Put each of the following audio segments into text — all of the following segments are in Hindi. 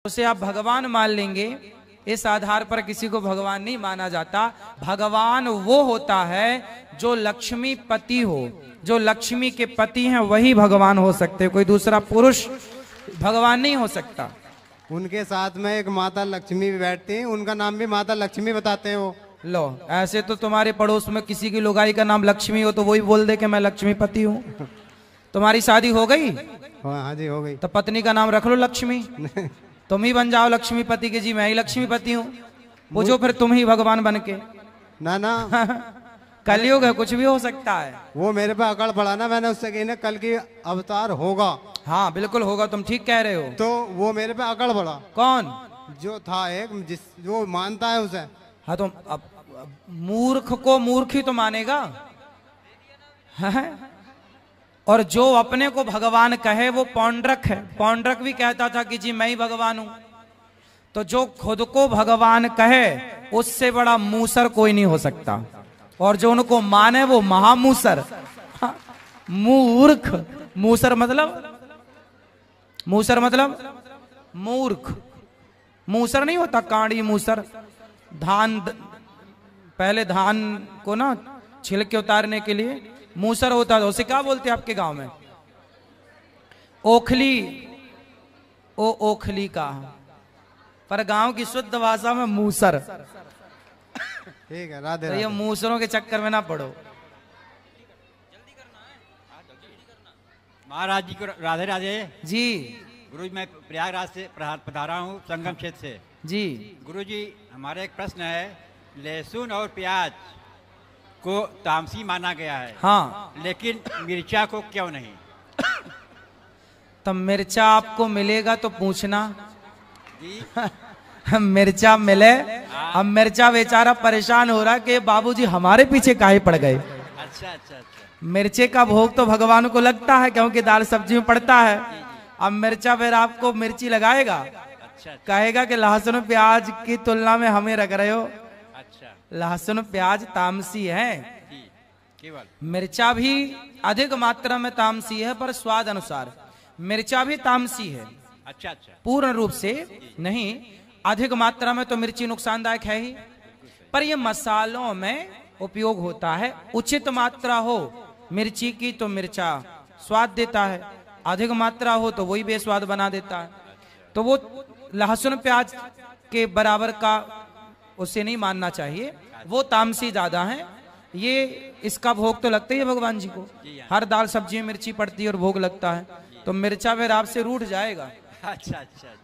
उसे आप भगवान मान लेंगे, इस आधार पर किसी को भगवान नहीं माना जाता। भगवान वो होता है जो लक्ष्मी पति हो, जो लक्ष्मी के पति हैं वही भगवान हो सकते, कोई दूसरा पुरुष भगवान नहीं हो सकता। उनके साथ में एक माता लक्ष्मी भी बैठती हैं, उनका नाम भी माता लक्ष्मी बताते हैं वो। लो, ऐसे तो तुम्हारे पड़ोस में किसी की लुगाई का नाम लक्ष्मी हो तो वही बोल दे कि मैं लक्ष्मीपति हूँ। तुम्हारी शादी हो गई? हाँ जी हो गई। तो पत्नी का नाम रख लो लक्ष्मी, तुम ही बन जाओ लक्ष्मीपति के। जी मैं ही लक्ष्मीपति हूँ, पूछो फिर तुम ही भगवान बन के। ना ना कलयुग है, कुछ भी हो सकता है। वो मेरे पे अकड़ पड़ा ना, मैंने उससे कही ना कल की अवतार होगा। हाँ बिल्कुल होगा, तुम ठीक कह रहे हो। तो वो मेरे पे अकड़ पड़ा। कौन? जो था एक जो मानता है उसे। हाँ तो अब मूर्ख को मूर्ख ही तो मानेगा है? और जो अपने को भगवान कहे वो पौंड्रक है। पौंड्रक भी कहता था कि जी मैं ही भगवान हूं। तो जो खुद को भगवान कहे उससे बड़ा मूसर कोई नहीं हो सकता, और जो उनको माने वो महामूसर। मूर्ख, मूसर मतलब, मूसर मतलब मूर्ख। मूसर नहीं होता कांडी मूसर, धान पहले धान को ना छिलके उतारने के लिए मूसर होता था, उसे क्या बोलते हैं आपके गांव में? ओखली। ओ ओखली का, पर गांव की शुद्ध भाषा में मूसर। ठीक है, राधे तो राधे। ये मूसरों के चक्कर में ना पड़ो। महाराज जी को राधे राधे जी। गुरुजी मैं प्रयागराज से पधारा हूँ, संगम क्षेत्र से। जी गुरुजी हमारा एक प्रश्न है, लहसुन और प्याज को तामसी माना गया है, हाँ, लेकिन मिर्चा को क्यों नहीं? तब मिर्चा आपको मिलेगा तो पूछना। जी मिर्चा मिले, अब मिर्चा बेचारा परेशान हो रहा कि बाबूजी हमारे पीछे काहे पड़ गए। अच्छा अच्छा अच्छा। मिर्चे का भोग तो भगवान को लगता है क्योंकि दाल सब्जी में पड़ता है। अब मिर्चा फिर आपको मिर्ची लगाएगा, अच्छा कहेगा कि लहसुन प्याज की तुलना में हमें रख रहे हो। अच्छा। लहसुन प्याज तामसी है, जी केवल मिर्चा भी अधिक मात्रा में तामसी है, पर स्वाद अनुसार। मिर्चा भी तामसी है, अच्छा अच्छा। पूर्ण रूप से नहीं, अधिक मात्रा में तो मिर्ची नुकसानदायक है ही, पर ये मसालों में उपयोग होता है। उचित मात्रा हो मिर्ची की तो मिर्चा स्वाद देता है, अधिक मात्रा हो तो वही बेस्वाद बना देता है। तो वो लहसुन प्याज के बराबर का उसे नहीं मानना चाहिए, वो तामसी ज्यादा है। ये इसका भोग तो लगता ही है भगवान जी को, हर दाल सब्जी में मिर्ची पड़ती है और भोग लगता है, तो मिर्चा फिर आपसे रूठ जाएगा। अच्छा अच्छा अच्छा।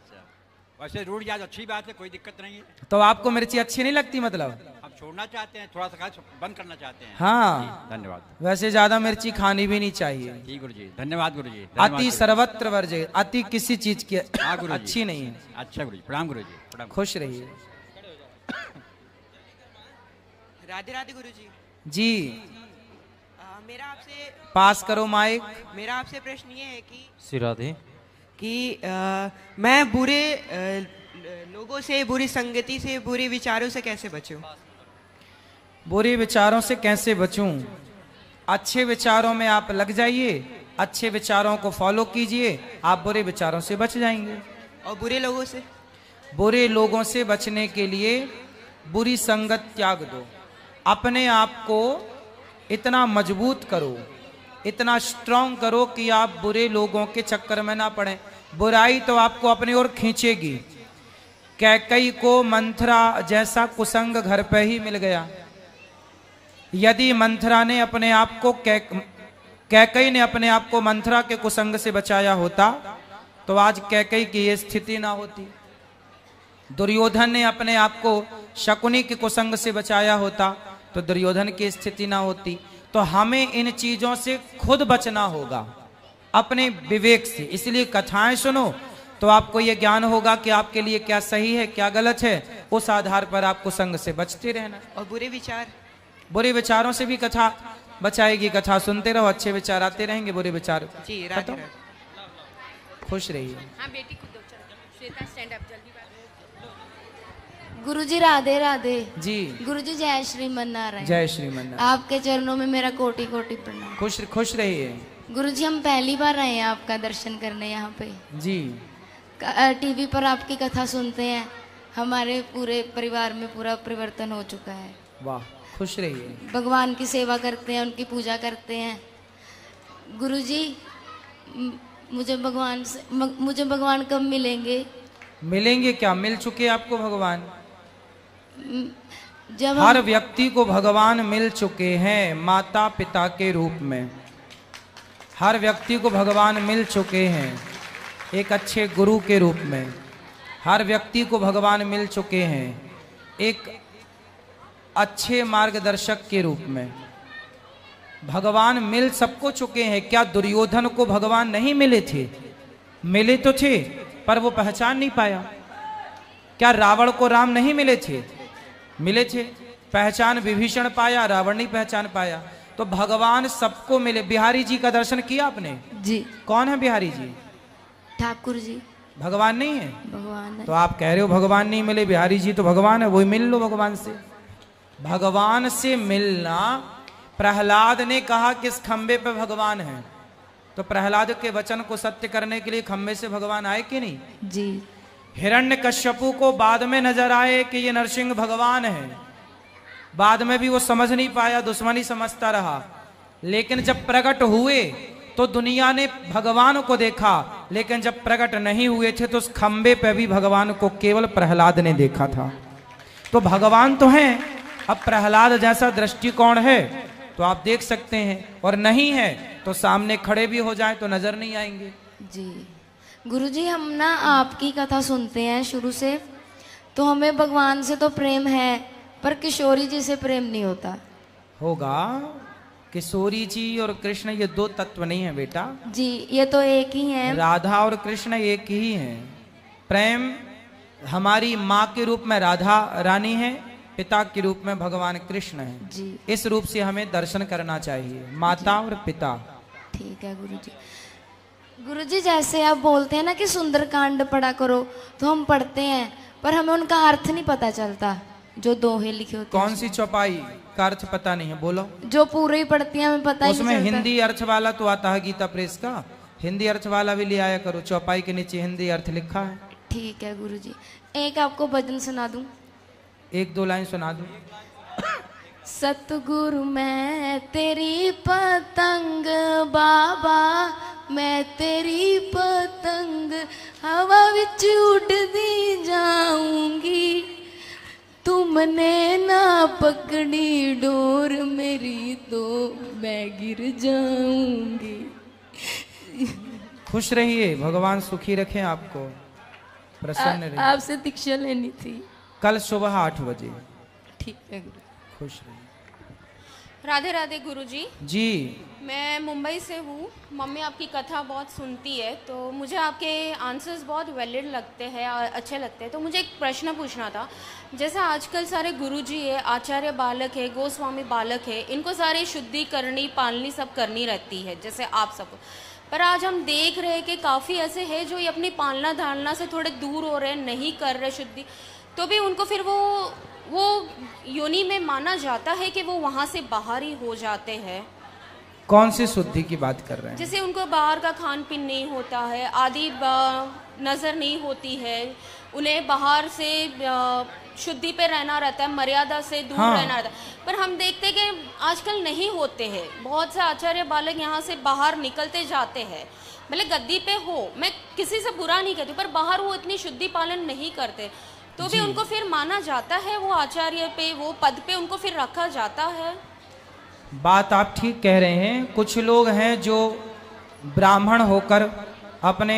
वैसे रूठ जाए तो अच्छी बात है, कोई दिक्कत नहीं है। तो आपको मिर्ची अच्छी नहीं लगती मतलब? हम छोड़ना चाहते हैं, थोड़ा सा खा बंद करना चाहते हैं। हाँ धन्यवाद। वैसे ज्यादा मिर्ची खानी भी नहीं चाहिए। जी गुरुजी, धन्यवाद गुरुजी। अति सर्वत्र वर्जे, अति किसी चीज की अच्छी नहीं है। अच्छा गुरुजी, प्रणाम गुरुजी, प्रणाम। खुश रहिए। राधे राधे गुरुजी। जी मेरा आपसे पास करो माइक। मेरा आपसे प्रश्न ये है कि श्री राधे मैं बुरे लोगों से, बुरी संगति से, बुरे विचारों से कैसे बचूं? बुरे विचारों से कैसे बचूं? अच्छे विचारों में आप लग जाइए, अच्छे विचारों को फॉलो कीजिए, आप बुरे विचारों से बच जाएंगे। और बुरे लोगों से? बुरे लोगों से बचने के लिए बुरी संगत त्याग दो, अपने आप को इतना मजबूत करो, इतना स्ट्रांग करो कि आप बुरे लोगों के चक्कर में ना पड़े। बुराई तो आपको अपनी ओर खींचेगी। कैकई को मंथरा जैसा कुसंग घर पे ही मिल गया। यदि मंथरा ने अपने आप को कैकई ने अपने आप को मंथरा के कुसंग से बचाया होता तो आज कैकई की ये स्थिति ना होती। दुर्योधन ने अपने आप को शकुनी के कुसंग से बचाया होता तो दुर्योधन की स्थिति ना होती। तो हमें इन चीजों से खुद बचना होगा अपने विवेक से। इसलिए कथाएं सुनो तो आपको यह ज्ञान होगा कि आपके लिए क्या सही है क्या गलत है, उस आधार पर आपको संग से बचते रहना। और बुरे विचार? बुरे विचारों से भी कथा बचाएगी। कथा सुनते रहो, अच्छे विचार आते रहेंगे, बुरे विचार जी राधे राधे। खुश रहिए। हाँ बेटी खुद श्वेता स्टैंड अप जल्दी बात। गुरुजी राधे राधे। जी गुरुजी जय श्रीमन नारायण। जय श्रीमन नारायण। आपके चरणों में मेरा कोटि कोटि प्रणाम। खुश रहिए। गुरुजी हम पहली बार आए हैं आपका दर्शन करने यहाँ पे। जी टीवी पर आपकी कथा सुनते हैं, हमारे पूरे परिवार में पूरा परिवर्तन हो चुका है। वाह, खुश रहिए। भगवान की सेवा करते हैं, उनकी पूजा करते हैं। गुरुजी, मुझे भगवान कब मिलेंगे? मिलेंगे क्या, मिल चुके आपको भगवान। जब हर व्यक्ति को भगवान मिल चुके हैं माता पिता के रूप में। हर व्यक्ति को भगवान मिल चुके हैं एक अच्छे गुरु के रूप में। हर व्यक्ति को भगवान मिल चुके हैं एक अच्छे मार्गदर्शक के रूप में। भगवान मिल सबको चुके हैं। क्या दुर्योधन को भगवान नहीं मिले थे? मिले तो थे, पर वो पहचान नहीं पाया। क्या रावण को राम नहीं मिले थे? मिले थे, पहचान विभीषण पाया, रावण नहीं पहचान पाया। तो भगवान सबको मिले। बिहारी जी का दर्शन किया आपने? जी। कौन है बिहारी जी? ठाकुर जी। भगवान नहीं है? भगवान है। तो आप कह रहे हो भगवान नहीं मिले, बिहारी जी तो भगवान है, वही मिल लो भगवान से। भगवान से मिलना, प्रहलाद ने कहा कि इस खंबे पे भगवान है, तो प्रहलाद के वचन को सत्य करने के लिए खंबे से भगवान आए कि नहीं? जी। हिरण्यकश्यपु को बाद में नजर आए कि ये नरसिंह भगवान है। बाद में भी वो समझ नहीं पाया, दुश्मनी समझता रहा। लेकिन जब प्रकट हुए तो दुनिया ने भगवान को देखा, लेकिन जब प्रकट नहीं हुए थे तो उस खंबे पे भी भगवान को केवल प्रहलाद ने देखा था। तो भगवान तो हैं। अब प्रहलाद जैसा दृष्टिकोण है तो आप देख सकते हैं, और नहीं है तो सामने खड़े भी हो जाए तो नजर नहीं आएंगे। जी। गुरुजी, हम ना आपकी कथा सुनते हैं शुरू से, तो हमें भगवान से तो प्रेम है, पर किशोरी जी से प्रेम नहीं होता। होगा। किशोरी जी और कृष्ण ये दो तत्व नहीं है बेटा जी, ये तो एक ही है। राधा और कृष्ण एक ही हैं। प्रेम हमारी माँ के रूप में राधा रानी है, पिता के रूप में भगवान कृष्ण है जी। इस रूप से हमें दर्शन करना चाहिए, माता और पिता। ठीक है गुरुजी। गुरुजी, जैसे आप बोलते हैं ना कि सुंदरकांड पढ़ा करो, तो हम पढ़ते हैं, पर हमें उनका अर्थ नहीं पता चलता। जो दोहे लिखे होते हैं, कौन सी चौपाई का अर्थ पता नहीं है? बोलो। जो पूरे ही पढ़ती हैं हमें पता ही नहीं उसमें चलता। हिंदी अर्थ वाला तो आता है गीता प्रेस का, हिंदी अर्थ वाला भी ले आया करो। चौपाई के नीचे हिंदी अर्थ लिखा है। ठीक है गुरुजी। एक आपको भजन सुना दूं? एक दो लाइन सुना दो। सतगुरु मैं तेरी पतंग, बाबा मैं तेरी पतंग, हवा विच उड़दी जाऊंगी, तुमने ना पकड़ी डोर मेरी तो मैं गिर जाऊंगी। खुश रहिए, भगवान सुखी रखें आपको, प्रसन्न रहिए। आपसे दीक्षा लेनी थी। कल सुबह 8 बजे। ठीक है गुरु। खुश रहिए। राधे राधे गुरुजी। जी। मैं मुंबई से हूँ। मम्मी आपकी कथा बहुत सुनती है, तो मुझे आपके आंसर्स बहुत वैलिड लगते हैं और अच्छे लगते हैं। तो मुझे एक प्रश्न पूछना था। जैसे आजकल सारे गुरुजी है, आचार्य बालक है, गोस्वामी बालक है, इनको सारी शुद्धि करनी, पालनी सब करनी रहती है, जैसे आप सबको। पर आज हम देख रहे हैं कि काफ़ी ऐसे हैं जो ये अपनी पालना धारणा से थोड़े दूर हो रहे हैं, नहीं कर रहे शुद्धि, तो भी उनको फिर वो योनि में माना जाता है कि वो वहाँ से बाहर ही हो जाते हैं। कौन सी शुद्धि की बात कर रहे हैं? जैसे उनको बाहर का खान पीन नहीं होता है, आदि नज़र नहीं होती है, उन्हें बाहर से शुद्धि पे रहना रहता है, मर्यादा से दूर रहना रहता है। पर हम देखते हैं कि आजकल नहीं होते हैं। बहुत से आचार्य बालक यहाँ से बाहर निकलते जाते हैं, भले गद्दी पे हो, मैं किसी से बुरा नहीं कहती, पर बाहर वो इतनी शुद्धि पालन नहीं करते, तो भी उनको फिर माना जाता है, वो आचार्य पे, वो पद पे उनको फिर रखा जाता है। बात आप ठीक कह रहे हैं। कुछ लोग हैं जो ब्राह्मण होकर अपने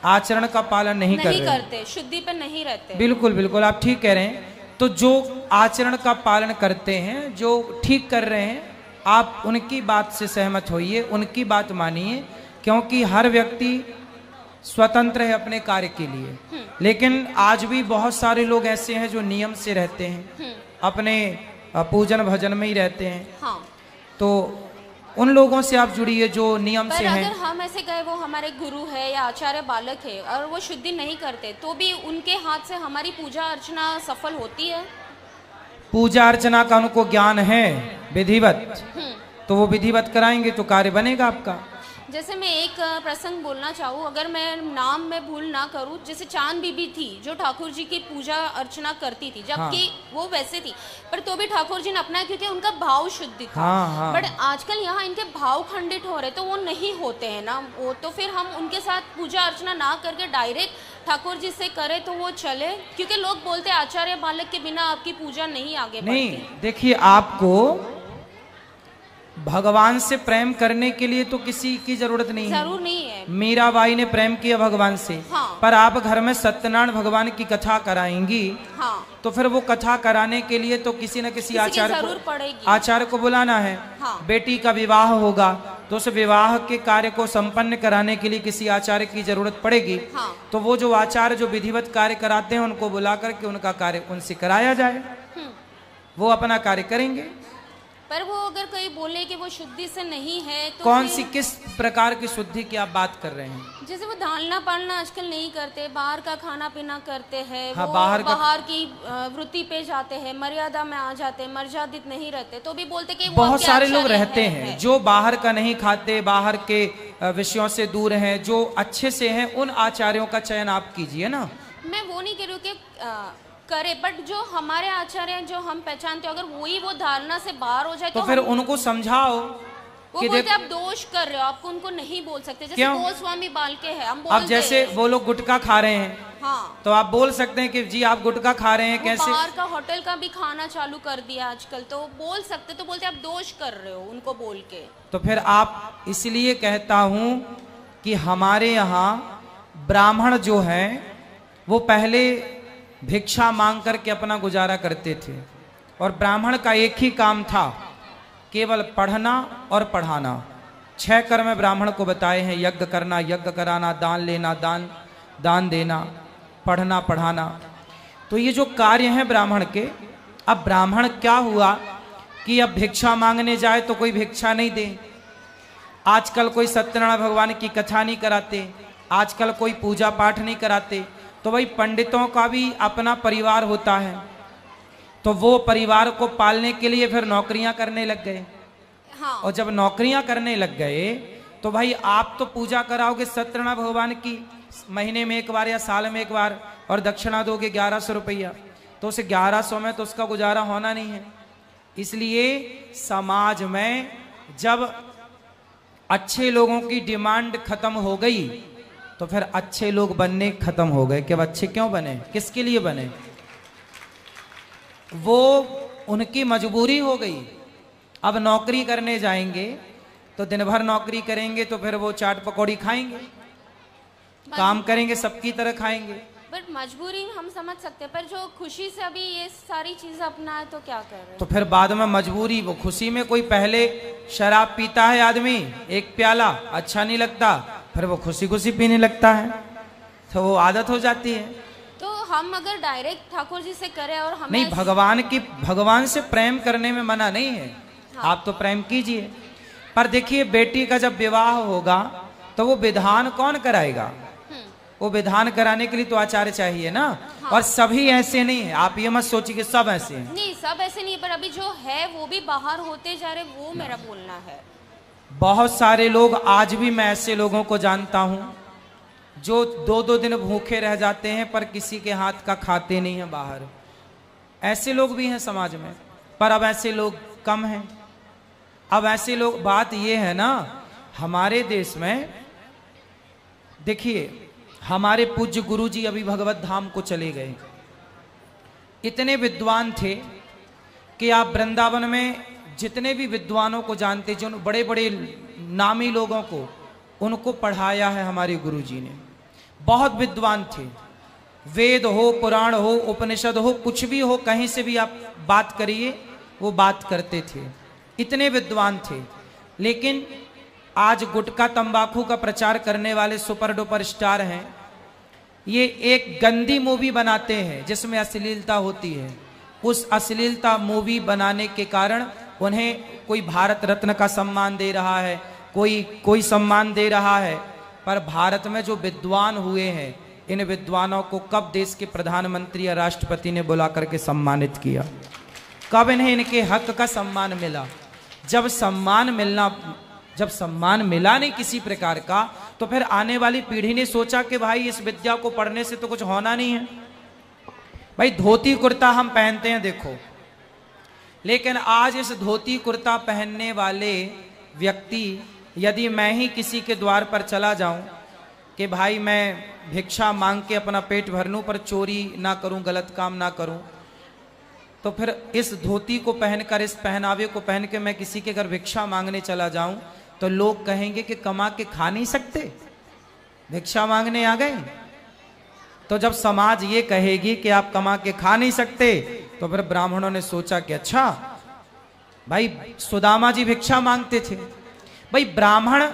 आचरण का पालन नहीं करते, शुद्धि पे नहीं रहते। बिल्कुल बिल्कुल, आप ठीक कह रहे हैं। तो जो आचरण का पालन करते हैं, जो ठीक कर रहे हैं, आप उनकी बात से सहमत होइए, उनकी बात मानिए, क्योंकि हर व्यक्ति स्वतंत्र है अपने कार्य के लिए। लेकिन आज भी बहुत सारे लोग ऐसे हैं जो नियम से रहते हैं, अपने पूजन भजन में ही रहते हैं। हाँ। तो उन लोगों से आप जुड़िए जो नियम से हैं। अगर हम ऐसे गए, वो हमारे गुरु है या आचार्य बालक है और वो शुद्धि नहीं करते, तो भी उनके हाथ से हमारी पूजा अर्चना सफल होती है। पूजा अर्चना का उनको ज्ञान है विधिवत, तो वो विधिवत कराएंगे तो कार्य बनेगा आपका। जैसे मैं एक प्रसंग बोलना चाहूँ, अगर मैं नाम में भूल ना करूँ, जैसे चांद बीबी थी जो ठाकुर जी की पूजा अर्चना करती थी, जबकि वो वैसे थी, पर तो भी ठाकुर जी ने अपनाया क्योंकि उनका भाव शुद्ध था। बट आजकल यहाँ इनके भाव खंडित हो रहे, तो वो नहीं होते हैं ना वो, तो फिर हम उनके साथ पूजा अर्चना ना करके डायरेक्ट ठाकुर जी से करें तो वो चले, क्योंकि लोग बोलते हैं आचार्य बालक के बिना आपकी पूजा नहीं आगे बढ़ती। नहीं, देखिए आपको भगवान से प्रेम करने के लिए तो किसी की जरूरत नहीं है, जरूर नहीं है। मीराबाई ने प्रेम किया भगवान से। हाँ। पर आप घर में सत्यनारायण भगवान की कथा कराएंगी, हाँ। तो फिर वो कथा कराने के लिए तो किसी न किसी आचार्य को बुलाना है। हाँ। बेटी का विवाह होगा तो उस विवाह के कार्य को संपन्न कराने के लिए किसी आचार्य की जरूरत पड़ेगी। हाँ। तो वो जो आचार्य जो विधिवत कार्य कराते हैं उनको बुला करके उनका कार्य उनसे कराया जाए, वो अपना कार्य करेंगे। पर वो अगर कोई बोले कि वो शुद्धि से नहीं है तो कौन सी किस प्रकार की शुद्धि की आप बात कर रहे हैं? जैसे वो धालना पालना आजकल नहीं करते, बाहर का खाना पीना करते हैं। हाँ, वो बाहर की वृत्ति पे जाते हैं, मर्यादा में आ जाते हैं, मर्यादित नहीं रहते, तो भी बोलते कि बहुत सारे लोग रहते हैं जो बाहर का नहीं खाते, बाहर के विषयों से दूर हैं, जो अच्छे से हैं, उन आचार्यों का चयन आप कीजिए ना। मैं वो नहीं कह रही हूँ कि करे, बट जो हमारे आचार्य हैं जो हम पहचानते हो, अगर वही वो धारणा से बाहर हो जाए तो फिर उनको समझाओ वो बोलते आप दोष कर रहे हो, आपको उनको नहीं बोल सकते। जैसे गोस्वामी बालके है, हम बोलते अब जैसे वो लोग गुटखा खा रहे हैं, हाँ, तो आप बोल सकते हैं कि जी आप गुटखा खा रहे हैं, कैसे? बाहर का होटल का भी खाना चालू कर दिया आजकल, तो बोल सकते, तो बोलते आप दोष कर रहे हो उनको बोल के। तो फिर आप, इसलिए कहता हूं कि हमारे यहाँ ब्राह्मण जो है वो पहले भिक्षा मांग करके अपना गुजारा करते थे, और ब्राह्मण का एक ही काम था, केवल पढ़ना और पढ़ाना। 6 कर्म ब्राह्मण को बताए हैं, यज्ञ करना, यज्ञ कराना, दान लेना, दान देना, पढ़ना पढ़ाना। तो ये जो कार्य हैं ब्राह्मण के, अब ब्राह्मण क्या हुआ कि अब भिक्षा मांगने जाए तो कोई भिक्षा नहीं दे, आजकल कोई सत्यनारायण भगवान की कथा नहीं कराते, आजकल कोई पूजा पाठ नहीं कराते, तो भाई पंडितों का भी अपना परिवार होता है, तो वो परिवार को पालने के लिए फिर नौकरियां करने लग गए। हाँ। और जब नौकरियां करने लग गए तो भाई आप तो पूजा कराओगे सत्यनारायण भगवान की महीने में एक बार या साल में एक बार, और दक्षिणा दोगे 1100 रुपया, तो उसे 1100 में तो उसका गुजारा होना नहीं है। इसलिए समाज में जब अच्छे लोगों की डिमांड खत्म हो गई तो फिर अच्छे लोग बनने खत्म हो गए। कि अब अच्छे क्यों बने, किसके लिए बने? वो उनकी मजबूरी हो गई। अब नौकरी करने जाएंगे तो दिन भर नौकरी करेंगे तो फिर वो चाट पकौड़ी खाएंगे, काम करेंगे सबकी तरह खाएंगे। बट मजबूरी हम समझ सकते हैं, पर जो खुशी से अभी ये सारी चीजें अपनाए तो क्या कर रहे हैं? तो फिर बाद में मजबूरी, वो खुशी में कोई पहले शराब पीता है आदमी एक प्याला, अच्छा नहीं लगता, फिर वो खुशी खुशी पीने लगता है, तो वो आदत हो जाती है। तो हम अगर डायरेक्ट ठाकुर जी से करें और हमें नहीं, भगवान से प्रेम करने में मना नहीं है। हाँ। आप तो प्रेम कीजिए, पर देखिए बेटी का जब विवाह होगा तो वो विधान कौन कराएगा? वो विधान कराने के लिए तो आचार्य चाहिए ना। हाँ। और सभी ऐसे नहीं है, आप ये मत सोचिए कि सब ऐसे हैं। नहीं, सब ऐसे नहीं, पर अभी जो है वो भी बाहर होते जा रहे, वो मेरा बोलना है। बहुत सारे लोग, आज भी मैं ऐसे लोगों को जानता हूं जो 2-2 दिन भूखे रह जाते हैं पर किसी के हाथ का खाते नहीं है बाहर। ऐसे लोग भी हैं समाज में, पर अब ऐसे लोग कम हैं। अब ऐसे लोग, बात ये है ना, हमारे देश में देखिए हमारे पूज्य गुरुजी अभी भगवत धाम को चले गए, इतने विद्वान थे कि आप वृंदावन में जितने भी विद्वानों को जानते, जो बड़े बड़े नामी लोगों को, उनको पढ़ाया है हमारे गुरुजी ने। बहुत विद्वान थे, वेद हो, पुराण हो, उपनिषद हो, कुछ भी हो, कहीं से भी आप बात करिए वो बात करते थे, इतने विद्वान थे। लेकिन आज गुटखा तंबाकू का प्रचार करने वाले सुपर डुपर स्टार हैं, ये एक गंदी मूवी बनाते हैं जिसमें अश्लीलता होती है। उस अश्लीलता मूवी बनाने के कारण उन्हें कोई भारत रत्न का सम्मान दे रहा है, कोई सम्मान दे रहा है, पर भारत में जो विद्वान हुए हैं, इन विद्वानों को कब देश के प्रधानमंत्री या राष्ट्रपति ने बुला करके सम्मानित किया? कब इन्हें इनके हक का सम्मान मिला? जब सम्मान मिलना जब सम्मान मिला नहीं किसी प्रकार का, तो फिर आने वाली पीढ़ी ने सोचा कि भाई इस विद्या को पढ़ने से तो कुछ होना नहीं है। भाई धोती कुर्ता हम पहनते हैं देखो, लेकिन आज इस धोती कुर्ता पहनने वाले व्यक्ति, यदि मैं ही किसी के द्वार पर चला जाऊं कि भाई मैं भिक्षा मांग के अपना पेट भर लूं पर चोरी ना करूं, गलत काम ना करूं, तो फिर इस धोती को पहनकर, इस पहनावे को पहन के मैं किसी के घर भिक्षा मांगने चला जाऊं तो लोग कहेंगे कि कमा के खा नहीं सकते, भिक्षा मांगने आ गए। तो जब समाज ये कहेगी कि आप कमा के खा नहीं सकते, तो फिर ब्राह्मणों ने सोचा कि अच्छा भाई सुदामा जी भिक्षा मांगते थे। भाई ब्राह्मण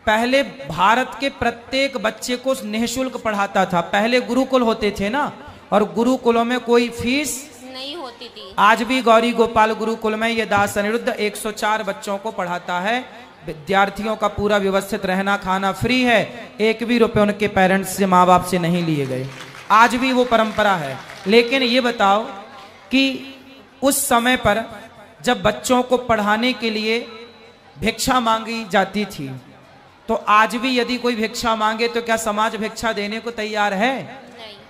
पहले भारत के प्रत्येक बच्चे को निःशुल्क पढ़ाता था। पहले गुरुकुल होते थे ना, और गुरुकुलों में कोई फीस नहीं होती थी। आज भी गौरी गोपाल गुरुकुल में ये दास अनिरुद्ध 104 बच्चों को पढ़ाता है। विद्यार्थियों का पूरा व्यवस्थित रहना खाना फ्री है, एक भी रुपए उनके पेरेंट्स से, माँ बाप से नहीं लिए गए। आज भी वो परंपरा है। लेकिन ये बताओ कि उस समय पर जब बच्चों को पढ़ाने के लिए भिक्षा मांगी जाती थी, तो आज भी यदि कोई भिक्षा मांगे तो क्या समाज भिक्षा देने को तैयार है?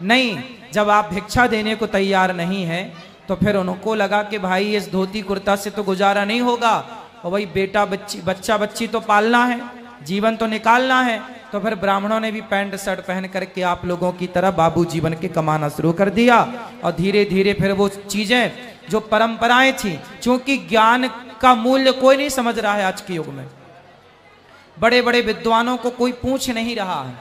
नहीं। जब आप भिक्षा देने को तैयार नहीं है, तो फिर उनको लगा कि भाई इस धोती कुर्ता से तो गुजारा नहीं होगा, और भाई बच्चा बच्ची तो पालना है, जीवन तो निकालना है। तो फिर ब्राह्मणों ने भी पैंट शर्ट पहन करके आप लोगों की तरह बाबू जीवन के कमाना शुरू कर दिया। और धीरे धीरे फिर वो चीजें जो परंपराएं थी, क्योंकि ज्ञान का मूल्य कोई नहीं समझ रहा है आज के युग में। बड़े बड़े विद्वानों को कोई पूछ नहीं रहा है,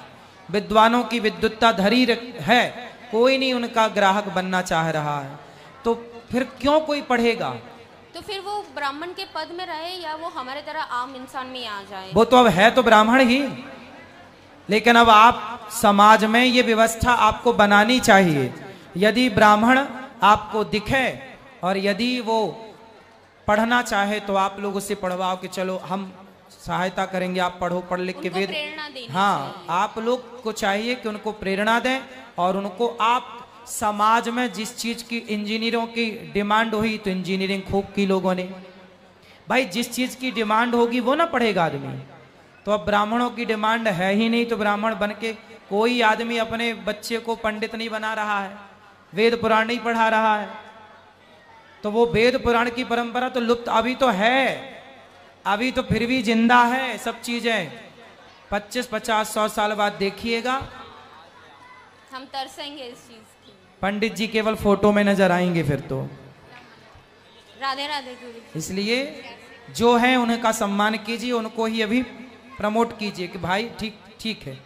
विद्वानों की विद्वत्ता धरी है, कोई नहीं उनका ग्राहक बनना चाह रहा है। तो फिर क्यों कोई पढ़ेगा? तो फिर वो ब्राह्मण के पद में रहे या वो हमारे तरह आम इंसान में आ जाए? वो तो अब है तो ब्राह्मण ही, लेकिन अब आप समाज में ये व्यवस्था आपको बनानी चाहिए। यदि ब्राह्मण आपको दिखे और यदि वो पढ़ना चाहे तो आप लोग उससे पढ़वाओ कि चलो हम सहायता करेंगे, आप पढ़ो, पढ़ लिख के वेद। प्रेरणा देनी हाँ, आप लोग को चाहिए कि उनको प्रेरणा दें, और उनको आप समाज में जिस चीज की इंजीनियरों की डिमांड हुई तो इंजीनियरिंग खूब की लोगों ने। भाई जिस चीज की डिमांड होगी वो ना पढ़ेगा आदमी। तो अब ब्राह्मणों की डिमांड है ही नहीं, तो ब्राह्मण बन के कोई आदमी अपने बच्चे को पंडित नहीं बना रहा है, वेद पुराण नहीं पढ़ा रहा है। तो वो वेद पुराण की परंपरा तो लुप्त अभी तो है, अभी तो फिर भी जिंदा है सब चीजें। 25, 50, 100 साल बाद देखिएगा हम तरसेंगे इस चीज की। पंडित जी केवल फोटो में नजर आएंगे फिर तो। राधे राधे गुरु। इसलिए जो है उनका सम्मान कीजिए, उनको ही अभी प्रमोट कीजिए कि भाई ठीक है।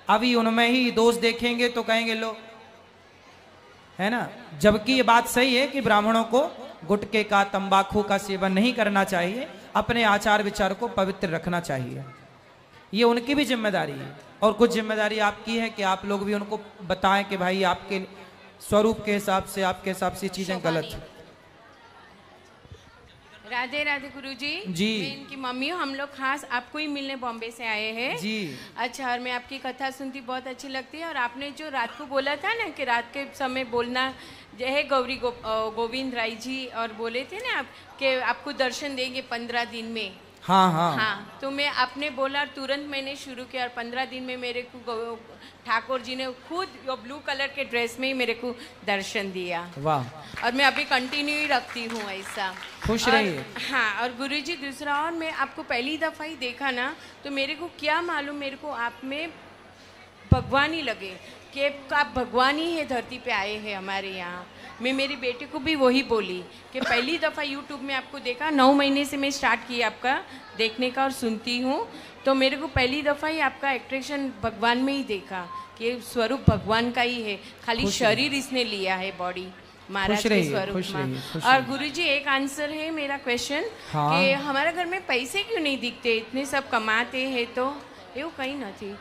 अभी उनमें ही दोष देखेंगे तो कहेंगे लो, है ना। जबकि ये बात सही है कि ब्राह्मणों को गुटखे का, तंबाकू का सेवन नहीं करना चाहिए, अपने आचार विचार को पवित्र रखना चाहिए, ये उनकी भी जिम्मेदारी है। और कुछ जिम्मेदारी आपकी है कि आप लोग भी उनको बताएं कि भाई आपके स्वरूप के हिसाब से, आपके हिसाब से चीजें गलत है। राधे राधे गुरुजी। जी। मैं इनकी मम्मी हूँ, हम लोग खास आपको ही मिलने बॉम्बे से आए हैं। जी। अच्छा, और मैं आपकी कथा सुनती बहुत अच्छी लगती है। और आपने जो रात को बोला था ना कि रात के समय बोलना जय गौरी गोविंद राय जी, और बोले थे ना आप कि आपको दर्शन देंगे 15 दिन में। हाँ हाँ हाँ, तो मैं आपने बोला, तुरंत मैंने शुरू किया, और 15 दिन में मेरे को ठाकुर जी ने खुद ब्लू कलर के ड्रेस में ही मेरे को दर्शन दिया। वाह। और मैं अभी कंटिन्यू ही रखती हूँ ऐसा। खुश रहिए। हाँ, और गुरुजी दूसरा, और मैं आपको पहली दफ़ा ही देखा ना, तो मेरे को क्या मालूम, मेरे को आप में भगवान ही लगे कि आप भगवान ही है, धरती पे आए हैं हमारे यहाँ। मैं मेरी बेटी को भी वही बोली कि पहली दफ़ा यूट्यूब में आपको देखा, 9 महीने से मैं स्टार्ट किया आपका देखने का और सुनती हूँ, तो मेरे को पहली दफ़ा ही आपका एक्ट्रेक्शन भगवान में ही देखा कि स्वरूप भगवान का ही है, खाली शरीर इसने लिया है, बॉडी महाराज के स्वरूप में। और गुरुजी एक आंसर है मेरा क्वेश्चन, हाँ। कि हमारे घर में पैसे क्यों नहीं दिखते, इतने सब कमाते हैं तो એવું कहीं नहीं,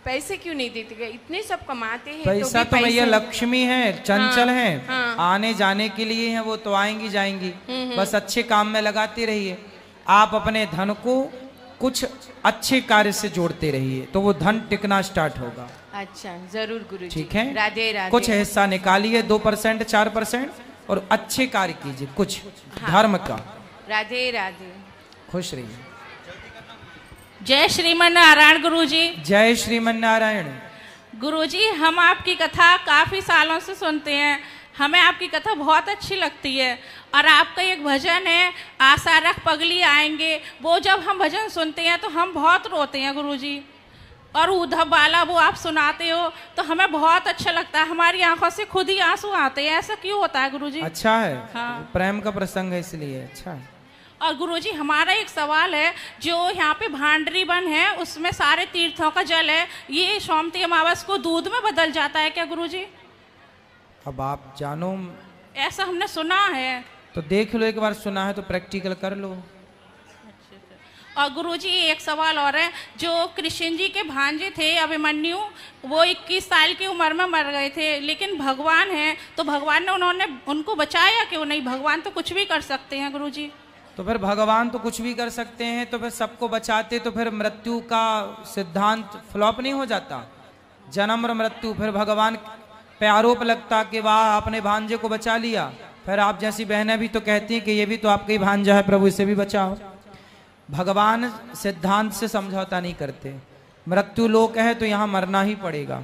पैसे क्यों नहीं देते गए, इतने सब कमाते हैं पैसा तो भैया लक्ष्मी है, चंचल हाँ, है, हाँ। आने जाने के लिए है, वो तो आएंगी जाएंगी। बस अच्छे काम में लगाते रहिए, आप अपने धन को कुछ अच्छे कार्य से जोड़ते रहिए तो वो धन टिकना स्टार्ट होगा। अच्छा, जरूर गुरुजी। ठीक है, राधे राधे। कुछ हिस्सा निकालिए, 2%, 4%, और अच्छे कार्य कीजिए कुछ धर्म का। राधे राधे। खुश रहिए। जय श्रीमन नारायण गुरुजी। जय श्रीमन नारायण। गुरुजी, हम आपकी कथा काफ़ी सालों से सुनते हैं, हमें आपकी कथा बहुत अच्छी लगती है। और आपका एक भजन है, आशा रख पगली आएंगे, वो जब हम भजन सुनते हैं तो हम बहुत रोते हैं गुरुजी। और उद्धव वाला वो आप सुनाते हो तो हमें बहुत अच्छा लगता है, हमारी आंखों से खुद ही आंसू आते हैं। ऐसा क्यों होता है गुरुजी? अच्छा है, हाँ। प्रेम का प्रसंग है इसलिए। अच्छा है। और गुरुजी, हमारा एक सवाल है, जो यहाँ पे भांडरी वन है उसमें सारे तीर्थों का जल है, ये सोमती अमावस को दूध में बदल जाता है क्या गुरुजी? अब आप जानो, ऐसा हमने सुना है। तो देख लो, एक बार सुना है तो प्रैक्टिकल कर लो। और गुरुजी, एक सवाल और है, जो कृष्ण जी के भांजे थे अभिमन्यु, वो 21 साल की उम्र में मर गए थे, लेकिन भगवान हैं तो भगवान ने उन्होंने उनको बचाया क्यों नहीं? भगवान तो कुछ भी कर सकते हैं गुरुजी। तो फिर भगवान तो कुछ भी कर सकते हैं, तो फिर सबको बचाते, तो फिर मृत्यु का सिद्धांत फ्लॉप नहीं हो जाता? जन्म और मृत्यु, फिर भगवान पे आरोप लगता कि वाह आपने भांजे को बचा लिया। फिर आप जैसी बहनें भी तो कहती हैं कि ये भी तो आपका ही भांजा है, प्रभु इसे भी बचाओ। भगवान सिद्धांत से समझौता नहीं करते। मृत्यु लोक है तो यहाँ मरना ही पड़ेगा।